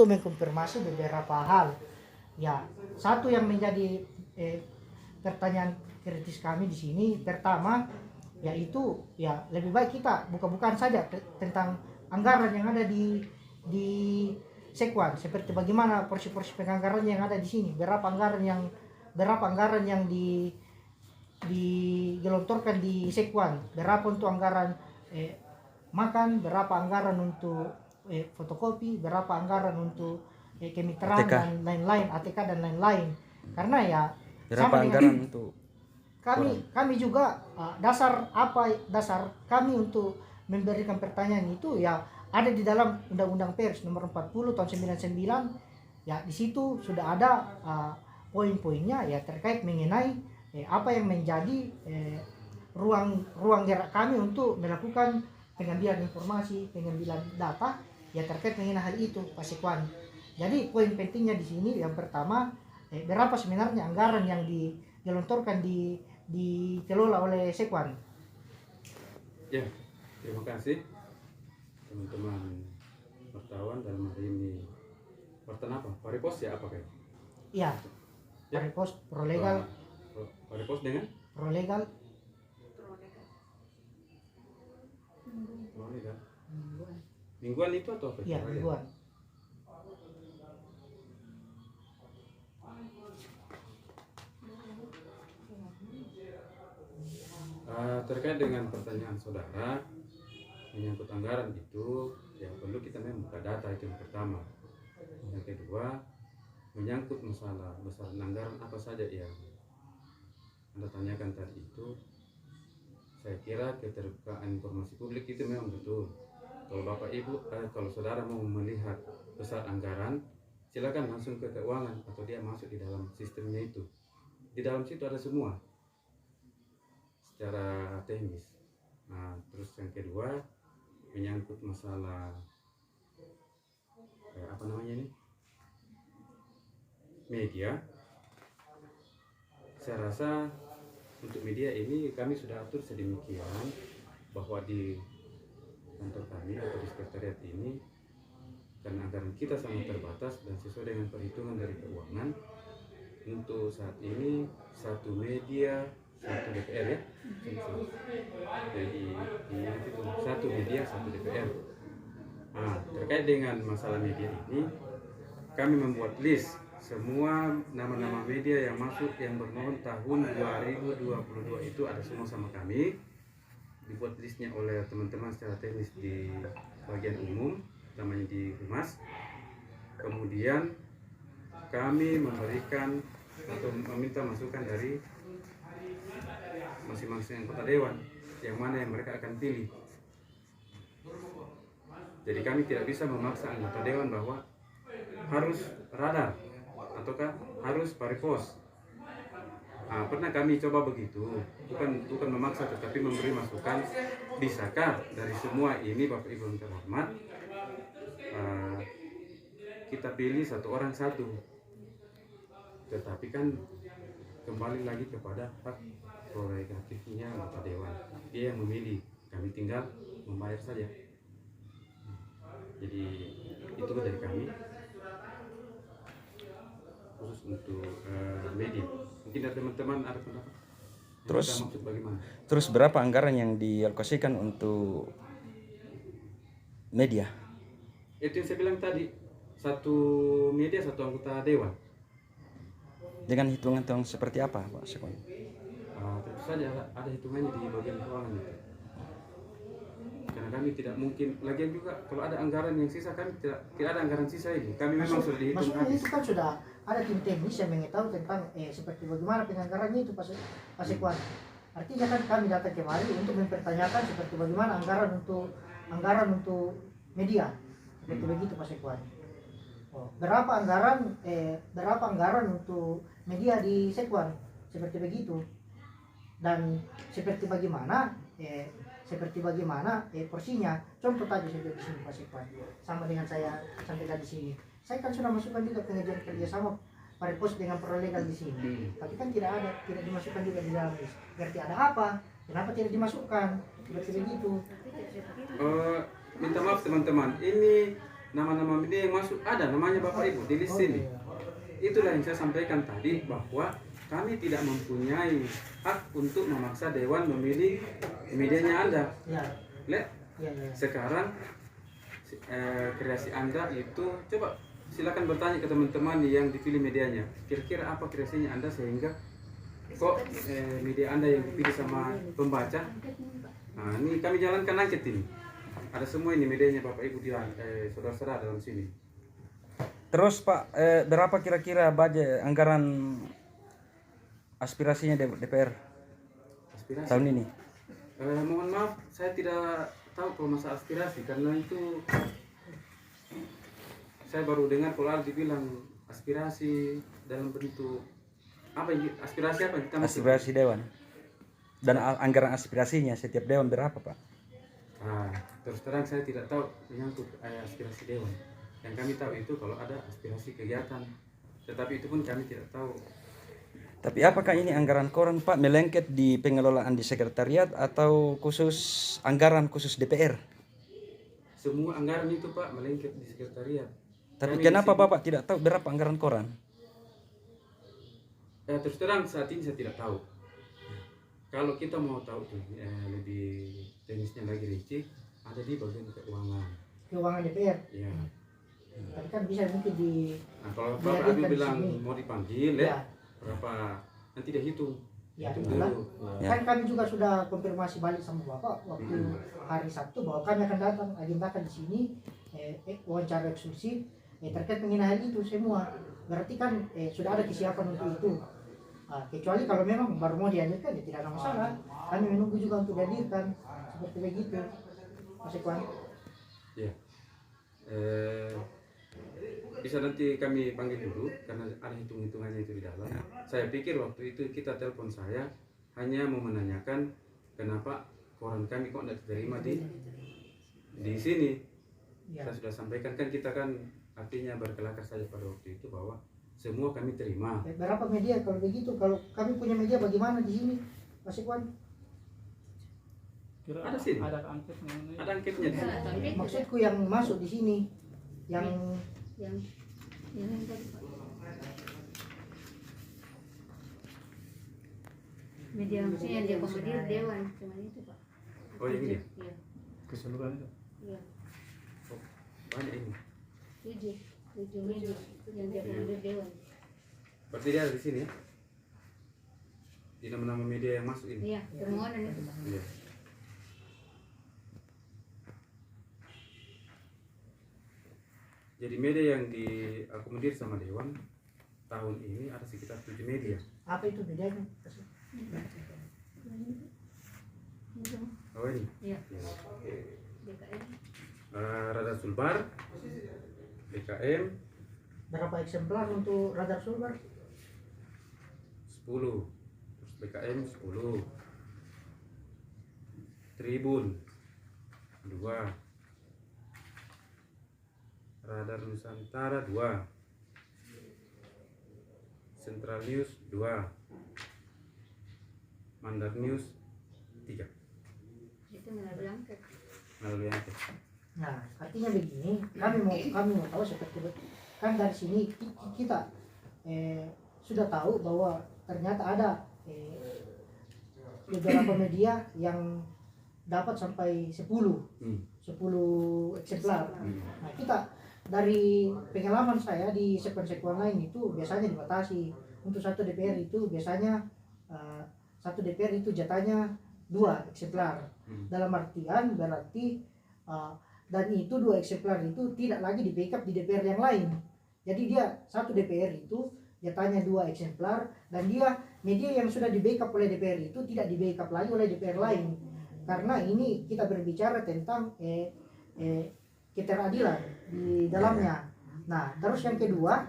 untuk mengkonfirmasi beberapa hal. Ya, satu yang menjadi pertanyaan kritis kami di sini pertama yaitu ya lebih baik kita buka-bukaan saja tentang anggaran yang ada di Sekwan, seperti bagaimana porsi-porsi penganggaran yang ada di sini, berapa anggaran yang digelontorkan di Sekwan, berapa untuk anggaran makan, berapa anggaran untuk fotokopi, berapa anggaran untuk kemitraan ATK. dan lain-lain, ATK dan lain-lain. Karena ya Berapa anggaran untuk kami juga dasar kami untuk memberikan pertanyaan itu ya ada di dalam Undang-Undang Pers nomor 40 tahun 99. Ya di situ sudah ada poin-poinnya ya terkait mengenai apa yang menjadi ruang gerak kami untuk melakukan pengambilan informasi, pengambilan data ya terkait mengenai hal itu, Pak Sekwan. Jadi poin pentingnya di sini yang pertama berapa sebenarnya anggaran yang digelontorkan dikelola oleh Sekwan. Ya, terima kasih teman-teman wartawan dalam hari ini. Wartawan apa? Paripos ya apa kayak? Iya. Ya. Paripos, Prolegal. Paripos dengan? Prolegal. Mingguan itu atau apa? Iya, mingguan. Terkait dengan pertanyaan saudara menyangkut anggaran itu, ya perlu kita membuka data itu yang pertama. Yang kedua, menyangkut masalah besaran anggaran apa saja yang Anda tanyakan tadi itu, saya kira keterbukaan informasi publik itu memang betul. Kalau Bapak Ibu, kalau saudara mau melihat besar anggaran, silakan langsung ke keuangan atau dia masuk di dalam sistemnya itu. Di dalam situ ada semua secara teknis. Nah, terus yang kedua menyangkut masalah apa namanya ini media. Saya rasa untuk media ini kami sudah atur sedemikian bahwa di kantor kami atau di sekretariat ini karena anggaran kita sangat terbatas dan sesuai dengan perhitungan dari keuangan, untuk saat ini satu media satu DPR ya. Jadi itu satu media satu DPR. Nah, terkait dengan masalah media ini, kami membuat list semua nama-nama media yang masuk yang bermohon tahun 2022 itu ada semua sama kami. Dibuat listnya oleh teman-teman secara teknis di bagian umum, namanya di Humas. Kemudian kami memberikan atau meminta masukan dari masing-masing anggota dewan yang mana yang mereka akan pilih. Jadi kami tidak bisa memaksa anggota dewan bahwa harus radar ataukah harus paripos. Nah, pernah kami coba begitu, bukan memaksa tetapi memberi masukan. Bisakah dari semua ini Bapak Ibu yang terhormat kita pilih satu orang satu? Tetapi kan kembali lagi kepada hak prerogatifnya anggota dewan, dia yang memilih, kami tinggal membayar saja. Jadi itu dari kami khusus untuk media. Mungkin dari teman-teman ada pendapat. Terus berapa anggaran yang dialokasikan untuk media? Itu yang saya bilang tadi, satu media satu anggota dewan. Dengan hitungan seperti apa, Pak Sekwan? Tentu saja ada hitungannya di bagian keuangan itu. Karena kami tidak mungkin, lagian juga kalau ada anggaran yang sisa kan tidak ada anggaran sisa ini. Kami memang sudah dihitung. Maksudnya itu kan sudah ada tim teknis yang mengetahui tentang seperti bagaimana penganggarannya itu Pak Sekwan. Artinya kan kami datang kemari untuk mempertanyakan seperti bagaimana anggaran untuk media. Seperti begitu Pak Sekwan. Berapa anggaran untuk media di Sekwan, seperti begitu. Dan seperti bagaimana porsinya. Contoh tadi saya di sini Pak Sekwan, sama dengan saya sampaikan di sini. Saya kan sudah masukkan juga pengajian kerjasama Paripos dengan Prolegal di sini. Tapi kan tidak dimasukkan juga di dalam list. Berarti ada apa? Kenapa tidak dimasukkan? Seperti begitu. Minta maaf teman-teman, ini nama-nama media yang masuk ada namanya Bapak Ibu di list sini. Itulah yang saya sampaikan tadi bahwa kami tidak mempunyai hak untuk memaksa dewan memilih medianya Anda. Ya. Lihat, Ya, ya. sekarang kreasi Anda itu coba silakan bertanya ke teman-teman yang dipilih medianya. Kira-kira apa kreasinya Anda sehingga kok media Anda yang dipilih sama pembaca? Nah, ini kami jalankan angket ini. Ada semua ini medianya Bapak Ibu di saudara-saudara dalam sini. Terus Pak, berapa kira-kira budget anggaran aspirasinya DPR Aspirasi. tahun ini? Mohon maaf, saya tidak tahu kalau masalah aspirasi karena itu saya baru dengar kalau ada dibilang aspirasi dalam bentuk apa ini? Aspirasi apa? Kita maksud? Aspirasi dewan. Dan anggaran aspirasinya setiap dewan berapa Pak? Nah, terus terang saya tidak tahu menyangkut aspirasi dewan. Yang kami tahu itu kalau ada aspirasi kegiatan, tetapi itu pun kami tidak tahu. Tapi apakah ini anggaran koran Pak melengket di pengelolaan di sekretariat atau khusus anggaran khusus DPR? Semua anggaran itu Pak melengket di sekretariat. Tapi Kami kenapa di sini- Bapak tidak tahu berapa anggaran koran? Terus terang saat ini saya tidak tahu. Kalau kita mau tahu tuh lebih teknisnya lagi rinci, ada di bagian keuangan. Keuangan DPR. Ya. Tapi kan bisa mungkin di Nah, kalau Dihadirkan Bapak Ibu di bilang sini. mau dipanggil ya. berapa nanti dia hitung. Ya, Hitung itulah. dulu. Ya. Kan kami juga sudah konfirmasi balik sama Bapak waktu hari Sabtu bahwa kami akan datang agendakan di sini wawancara eksklusif terkait mengenai hal itu semua. Berarti kan sudah ada kesiapan untuk itu. Kecuali kalau memang baru mau dihadirkan ya tidak ada masalah. Kami menunggu juga untuk dihadirkan seperti begitu. Mas Ekwan. Ya. Bisa nanti kami panggil dulu karena ada hitung-hitungannya itu di dalam. Saya pikir waktu itu kita telepon saya hanya mau menanyakan kenapa koran kami kok tidak diterima di sini. Ya. Saya sudah sampaikan kan kita kan artinya berkelakar saja pada waktu itu bahwa semua kami terima. Berapa media kalau begitu? Kalau kami punya media bagaimana di sini, Mas Ekwan? Ada sini. Ada angket mengenai Ada angketnya di sini. Maksudku yang masuk di sini, yang yang tadi Pak. Media maksudnya yang diakomodir dewan cuma itu Pak. Oh yang ini Iya, keseluruhan itu. iya. banyak ini. Tujuh media yang diakomodir dewan. Berarti dia ada di sini ya? Di nama-nama media yang masuk ini. Iya, permohonan itu Pak. Iya. Jadi media yang diakomodir sama Dewan tahun ini ada sekitar 7 media. apa itu bedanya? Oh ini. Iya, Ya. BKM. Radar Sulbar, BKM Berapa eksemplar untuk radar sulbar? 10, terus BKM 10, Tribun 2, Radar Nusantara 2, Central News 2, Mandar News 3. Itu melalui angket. Melalui angket. Nah, artinya begini, kami mau tahu seperti itu. Kan dari sini kita sudah tahu bahwa ternyata ada beberapa media yang dapat sampai 10 eksemplar. Nah, kita dari pengalaman saya di sekuen-sekuen lain itu biasanya dibatasi. Untuk satu DPR itu biasanya satu DPR itu jatahnya 2 eksemplar. Dalam artian berarti dan itu 2 eksemplar itu tidak lagi di backup di DPR yang lain. Jadi dia satu DPR itu jatahnya 2 eksemplar dan dia media yang sudah di backup oleh DPR itu tidak di backup lagi oleh DPR lain. Karena ini kita berbicara tentang keteradilan di dalamnya. Nah, terus yang kedua,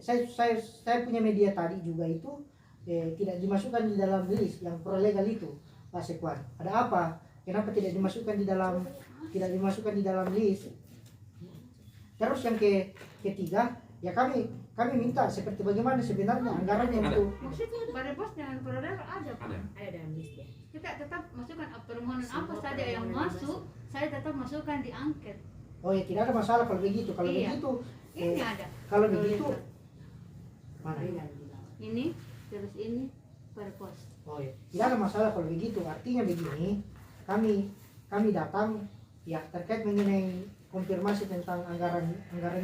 saya punya media tadi juga itu tidak dimasukkan di dalam list yang prolegal itu, Pak Sekwan. Ada apa? Kenapa tidak dimasukkan di dalam list? Terus yang ketiga, ya kami minta seperti bagaimana sebenarnya anggarannya untuk Maksudnya Badan Pos dengan Prolegal ada Pak. Ada. Ada dalam listnya. Kita tetap masukkan permohonan apa saja yang masuk, saya tetap masukkan di angket. Oh ya, tidak ada masalah kalau begitu. Kalau Iya. begitu, Ini ada. kalau begitu mana? Ini terus ini per pos. Oh ya, tidak ada masalah kalau begitu. Artinya begini, kami datang ya terkait mengenai konfirmasi tentang anggaran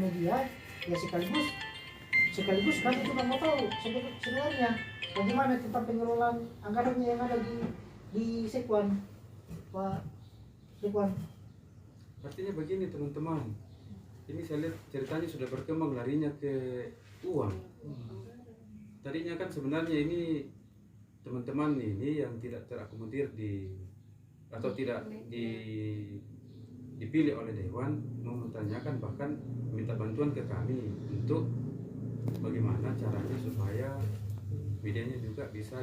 media, ya sekaligus kami juga mau tahu sebenarnya bagaimana tentang pengelolaan anggarannya yang ada di Sekwan, Pak Sekwan. Artinya begini teman-teman, ini saya lihat ceritanya sudah berkembang larinya ke uang. Tadinya kan sebenarnya ini teman-teman ini yang tidak terakomodir atau tidak dipilih oleh Dewan mau menanyakan bahkan minta bantuan ke kami untuk bagaimana caranya supaya medianya juga bisa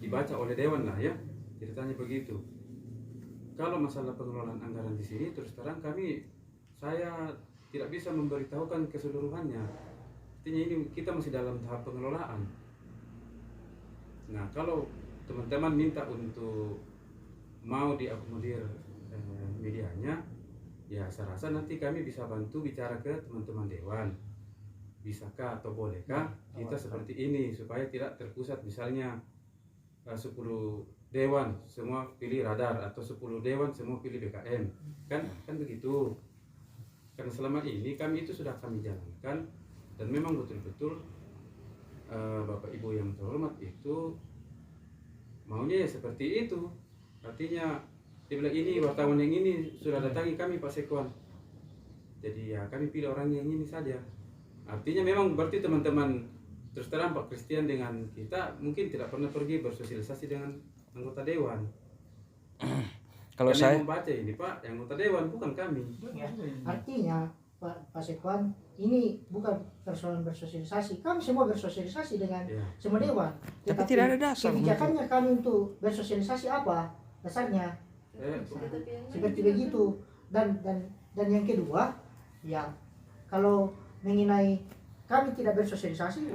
dibaca oleh Dewan lah ya, ceritanya begitu. Kalau masalah pengelolaan anggaran di sini terus terang saya tidak bisa memberitahukan keseluruhannya. Artinya ini kita masih dalam tahap pengelolaan. Nah, kalau teman-teman minta untuk mau diakomodir medianya, ya saya rasa nanti kami bisa bantu bicara ke teman-teman Dewan. Bisakah atau bolehkah kita seperti ini supaya tidak terpusat misalnya 10 Dewan semua pilih radar atau 10 Dewan semua pilih BKM. Kan begitu. Karena selama ini kami itu sudah kami jalankan dan memang betul-betul Bapak Ibu yang terhormat itu maunya ya seperti itu. Artinya dia bilang ini wartawan yang ini sudah datangi kami Pak Sekwan, jadi ya kami pilih orang yang ini saja. Artinya memang berarti teman-teman terus terang Pak Christian dengan kita mungkin tidak pernah pergi bersosialisasi dengan anggota Dewan. Kalau Karena saya yang membaca ini Pak, yang anggota Dewan bukan kami. Ya, artinya Pak Sekwan ini bukan persoalan bersosialisasi. Kami semua bersosialisasi dengan Ya. semua Dewan. Tapi tidak ada dasar Kebijakannya kami untuk bersosialisasi apa dasarnya? Seperti begitu. Dan yang kedua, ya kalau mengenai kami tidak bersosialisasi,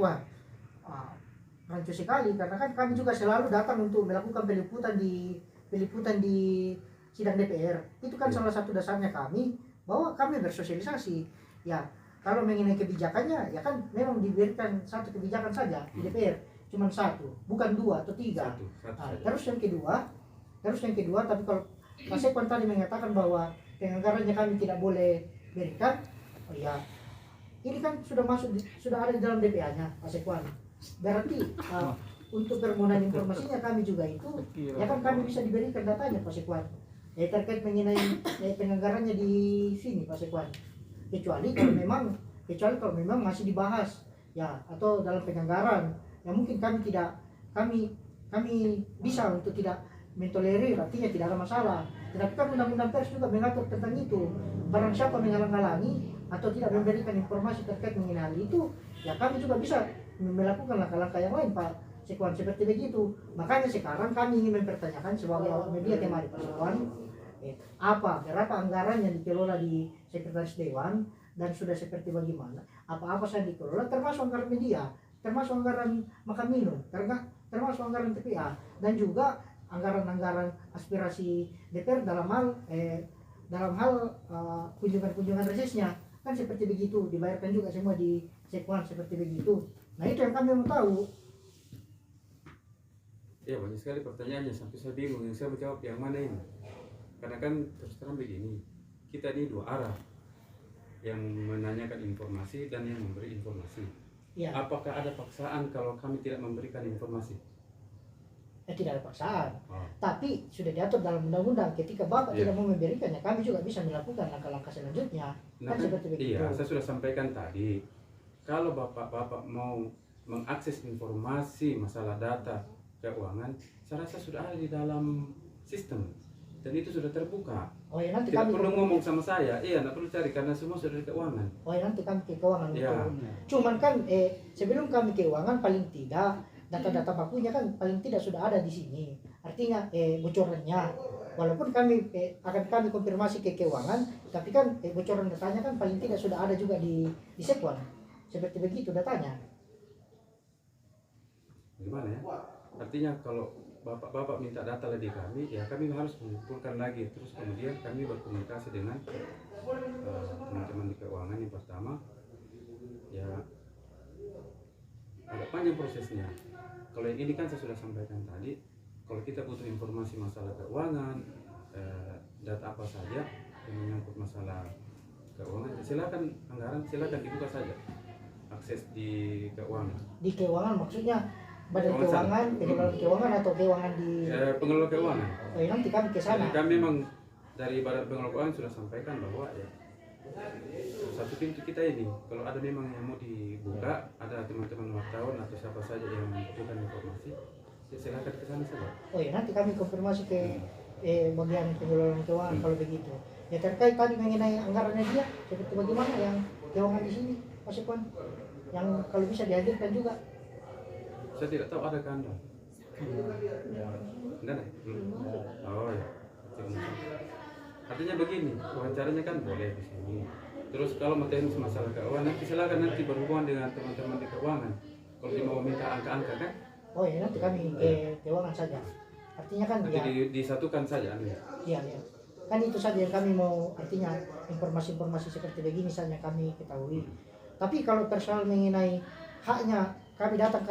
rancu sekali karena kan kami juga selalu datang untuk melakukan peliputan di sidang DPR. Itu kan salah satu dasarnya kami bahwa kami bersosialisasi. Ya, kalau mengenai kebijakannya ya kan memang diberikan satu kebijakan saja di DPR, cuma satu, bukan 2 atau 3. Satu saja. Terus yang kedua, tapi kalau Pak Sekwan tadi mengatakan bahwa penganggarannya kami tidak boleh berikan, ya ini kan sudah ada di dalam DPA-nya Pak Sekwan. Berarti untuk permohonan informasinya kami juga itu, ya kan kami bisa diberikan datanya Pak Sekwan. Terkait mengenai penganggarannya di sini Pak Sekwan. Kecuali kalau memang masih dibahas ya atau dalam penganggaran, ya mungkin kami bisa untuk tidak mentolerir, artinya tidak ada masalah. Tetapi kan undang-undang pers juga mengatur tentang itu. Barang siapa menghalang-halangi atau tidak memberikan informasi terkait mengenai hal itu, ya kami juga bisa melakukan langkah-langkah yang lain Pak Sekwan, seperti begitu. Makanya sekarang kami ingin mempertanyakan sebagai awak media temari Pak Sekwan, berapa anggaran yang dikelola di Sekretaris Dewan dan sudah seperti bagaimana, apa-apa saja dikelola, termasuk anggaran media, termasuk anggaran makan minum, termasuk anggaran TPA, dan juga anggaran-anggaran aspirasi DPR dalam hal kunjungan resesnya, kan seperti begitu, dibayarkan juga semua di Sekwan seperti begitu. Nah itu yang kami mau tahu. Ya banyak sekali pertanyaannya sampai saya bingung yang saya mau jawab yang mana ini. Karena kan terus terang begini, kita ini dua arah, yang menanyakan informasi dan yang memberi informasi. Ya. Apakah ada paksaan kalau kami tidak memberikan informasi? Tidak ada paksaan, Oh. tapi sudah diatur dalam undang-undang. Ketika Bapak Iya. tidak mau memberikannya, kami juga bisa melakukan langkah-langkah selanjutnya. Nah, Kan seperti begitu. iya, saya sudah sampaikan tadi, kalau bapak-bapak mau mengakses informasi masalah data keuangan, saya rasa sudah ada di dalam sistem dan itu sudah terbuka. Oh ya nanti Tidak kami perlu ngomong sama saya, tidak perlu cari karena semua sudah di keuangan. Oh ya nanti kami ke keuangan. Iya. Cuman kan sebelum kami keuangan paling tidak data-data bakunya kan paling tidak sudah ada di sini. Artinya bocorannya. Walaupun kami akan kami konfirmasi ke keuangan, tapi kan bocoran datanya kan paling tidak sudah ada juga di Sekwan. Seperti begitu datanya. Gimana ya? Artinya kalau bapak-bapak minta data dari kami, ya kami harus mengumpulkan lagi, terus kemudian kami berkomunikasi dengan teman-teman di keuangan. Yang pertama, ya agak panjang prosesnya. Kalau yang ini kan saya sudah sampaikan tadi, kalau kita butuh informasi masalah keuangan, data apa saja yang menyangkut masalah keuangan, silakan anggaran, silakan dibuka saja akses di keuangan. Di keuangan maksudnya badan Keuangan keuangan, pengelolaan keuangan atau keuangan di Pengelola keuangan. oh, ya, nanti kami ke sana. Jadi kami memang dari badan pengelola keuangan sudah sampaikan bahwa ya satu pintu kita ini, kalau ada memang yang mau dibuka, ada teman-teman wartawan atau siapa saja yang membutuhkan informasi, ya silakan ke sana saja. Oh ya, nanti kami konfirmasi ke bagian pengelolaan keuangan kalau begitu. Ya terkait tadi mengenai anggarannya dia, seperti bagaimana yang keuangan di sini, Mas Ikwan, yang kalau bisa dihadirkan juga. Saya tidak tahu ada ke Anda. Enggak ada? Oh ya. Artinya begini, wawancaranya kan boleh di sini. Terus kalau mau teknis masalah keuangan, nanti silakan nanti berhubungan dengan teman-teman di keuangan. Kalau dia mau minta angka-angka kan, Oh ya, nanti kami ke keuangan saja. Artinya kan nanti ya, disatukan saja. iya, ya. Kan itu saja yang kami mau, artinya informasi-informasi seperti begini saja kami ketahui. Tapi kalau persoal mengenai haknya, kami datang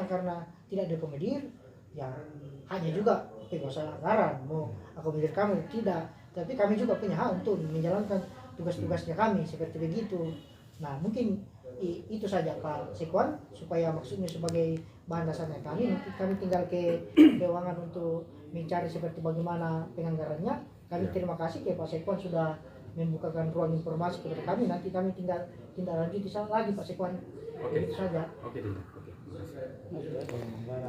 karena tidak diakomodir, ya haknya juga penguasa anggaran mau akomodir kami tidak. Tapi kami juga punya hak untuk menjalankan tugas-tugasnya kami seperti begitu. Nah mungkin itu saja Pak Sekwan, supaya maksudnya sebagai bahan dasarnya kami, nanti kami tinggal ke keuangan untuk mencari seperti bagaimana penganggarannya. Kami terima kasih ke Pak Sekwan sudah membukakan ruang informasi kepada kami. Nanti kami tinggal lanjut di sana lagi Pak Sekwan. Oke. Itu saja. Oke, Dinda. Oke. Terima kasih.